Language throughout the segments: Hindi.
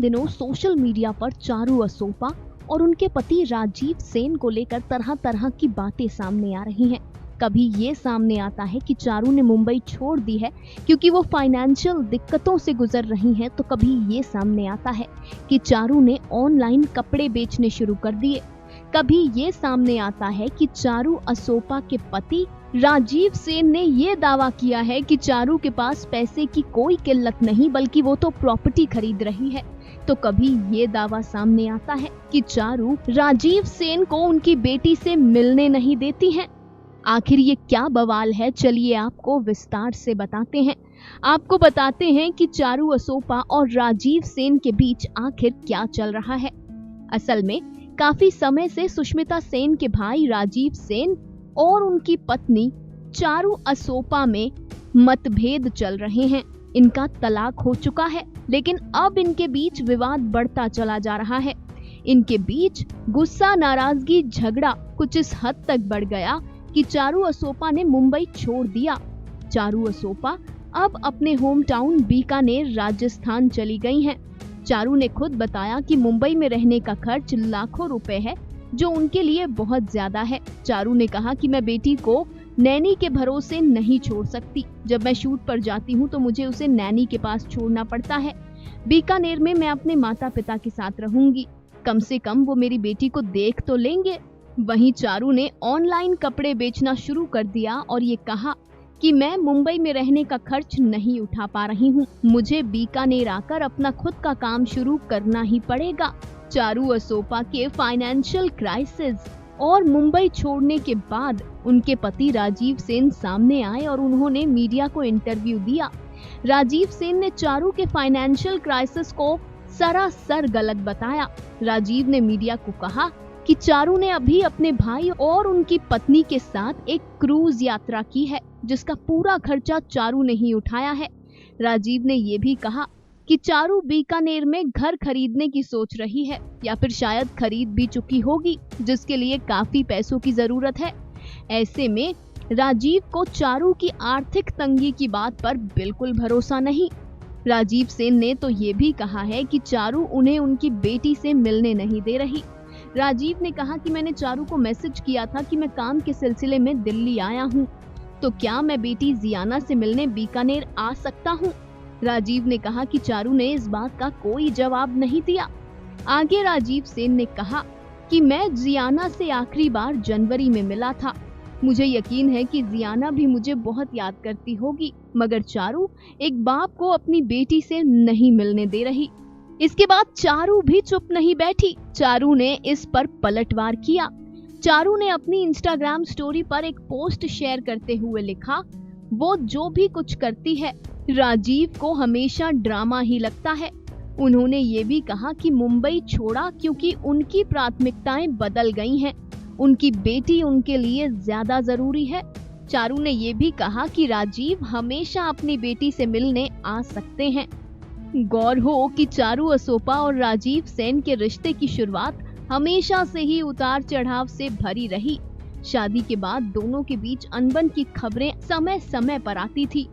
दिनों सोशल मीडिया पर चारू असोपा और उनके पति राजीव सेन को लेकर तरह तरह की बातें सामने आ रही हैं। कभी ये सामने आता है कि चारू ने मुंबई छोड़ दी है क्योंकि वो फाइनेंशियल दिक्कतों से गुजर रही हैं, तो कभी ये सामने आता है कि चारू ने ऑनलाइन कपड़े बेचने शुरू कर दिए। कभी ये सामने आता है कि चारू असोपा के पति राजीव सेन ने ये दावा किया है कि चारू के पास पैसे की कोई किल्लत नहीं, बल्कि वो तो प्रॉपर्टी खरीद रही है। तो कभी ये दावा सामने आता है कि चारू राजीव सेन को उनकी बेटी से मिलने नहीं देती हैं। आखिर ये क्या बवाल है, चलिए आपको विस्तार से बताते हैं। आपको बताते हैं कि चारू असोपा और राजीव सेन के बीच आखिर क्या चल रहा है। असल में काफी समय से सुष्मिता सेन के भाई राजीव सेन और उनकी पत्नी चारू असोपा में मतभेद चल रहे हैं। इनका तलाक हो चुका है, लेकिन अब इनके बीच विवाद बढ़ता चला जा रहा है। इनके बीच गुस्सा, नाराजगी, झगड़ा कुछ इस हद तक बढ़ गया कि चारू असोपा ने मुंबई छोड़ दिया। चारू असोपा अब अपने होम टाउन बीकानेर राजस्थान चली गई हैं। चारू ने खुद बताया कि मुंबई में रहने का खर्च लाखों रुपए है, जो उनके लिए बहुत ज्यादा है। चारू ने कहा कि मैं बेटी को नैनी के भरोसे नहीं छोड़ सकती। जब मैं शूट पर जाती हूँ तो मुझे उसे नैनी के पास छोड़ना पड़ता है। बीकानेर में मैं अपने माता पिता के साथ रहूंगी, कम से कम वो मेरी बेटी को देख तो लेंगे। वहीं चारू ने ऑनलाइन कपड़े बेचना शुरू कर दिया और ये कहा कि मैं मुंबई में रहने का खर्च नहीं उठा पा रही हूँ, मुझे बीकानेर आकर अपना खुद का काम शुरू करना ही पड़ेगा। चारू असोपा के फाइनेंशियल क्राइसिस और मुंबई छोड़ने के बाद उनके पति राजीव सेन सामने आए और उन्होंने मीडिया को इंटरव्यू दिया। राजीव सेन ने चारू के फाइनेंशियल क्राइसिस को सरासर गलत बताया। राजीव ने मीडिया को कहा कि चारू ने अभी अपने भाई और उनकी पत्नी के साथ एक क्रूज यात्रा की है, जिसका पूरा खर्चा चारू ने ही उठाया है। राजीव ने ये भी कहा कि चारू बीकानेर में घर खरीदने की सोच रही है, या फिर शायद खरीद भी चुकी होगी, जिसके लिए काफी पैसों की जरूरत है। ऐसे में राजीव को चारू की आर्थिक तंगी की बात पर बिल्कुल भरोसा नहीं। राजीव सेन ने तो ये भी कहा है कि चारू उन्हें उनकी बेटी से मिलने नहीं दे रही। राजीव ने कहा कि मैंने चारू को मैसेज किया था कि मैं काम के सिलसिले में दिल्ली आया हूँ, तो क्या मैं बेटी जियाना से मिलने बीकानेर आ सकता हूँ। राजीव ने कहा कि चारू ने इस बात का कोई जवाब नहीं दिया। आगे राजीव सेन ने कहा कि मैं जियाना से आखिरी बार जनवरी में मिला था। मुझे यकीन है कि जियाना भी मुझे बहुत याद करती होगी, मगर चारू एक बाप को अपनी बेटी से नहीं मिलने दे रही। इसके बाद चारू भी चुप नहीं बैठी। चारू ने इस पर पलटवार किया। चारू ने अपनी इंस्टाग्राम स्टोरी पर एक पोस्ट शेयर करते हुए लिखा, वो जो भी कुछ करती है राजीव को हमेशा ड्रामा ही लगता है। उन्होंने ये भी कहा कि मुंबई छोड़ा क्योंकि उनकी प्राथमिकताएं बदल गई हैं। उनकी बेटी उनके लिए ज्यादा जरूरी है। चारू ने ये भी कहा कि राजीव हमेशा अपनी बेटी से मिलने आ सकते हैं। गौर हो कि चारू असोपा और राजीव सेन के रिश्ते की शुरुआत हमेशा से ही उतार चढ़ाव से भरी रही। शादी के बाद दोनों के बीच अनबन की खबरें समय समय पर आती थी।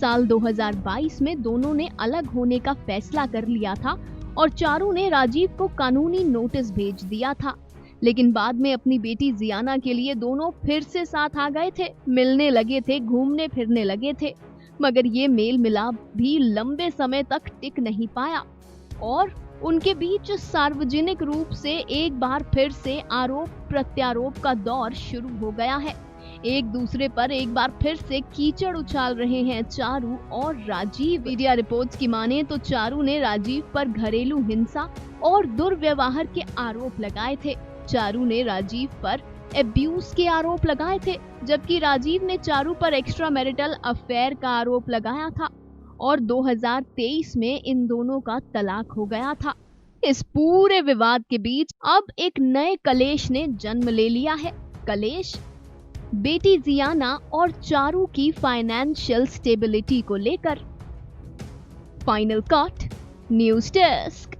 साल 2022 में दोनों ने अलग होने का फैसला कर लिया था और चारू ने राजीव को कानूनी नोटिस भेज दिया था। लेकिन बाद में अपनी बेटी जियाना के लिए दोनों फिर से साथ आ गए थे, मिलने लगे थे, घूमने फिरने लगे थे। मगर ये मेल मिलाप भी लंबे समय तक टिक नहीं पाया और उनके बीच सार्वजनिक रूप से एक बार फिर से आरोप प्रत्यारोप का दौर शुरू हो गया है। एक दूसरे पर एक बार फिर से कीचड़ उछाल रहे हैं चारू और राजीव। मीडिया रिपोर्ट्स की माने तो चारू ने राजीव पर घरेलू हिंसा और दुर्व्यवहार के आरोप लगाए थे। चारू ने राजीव पर एब्यूज के आरोप लगाए थे, जबकि राजीव ने चारू पर एक्स्ट्रा मैरिटल अफेयर का आरोप लगाया था और 2023 में इन दोनों का तलाक हो गया था। इस पूरे विवाद के बीच अब एक नए कलेश ने जन्म ले लिया है। कलेश बेटी जियाना और चारू की फाइनेंशियल स्टेबिलिटी को लेकर। Final cut news desk.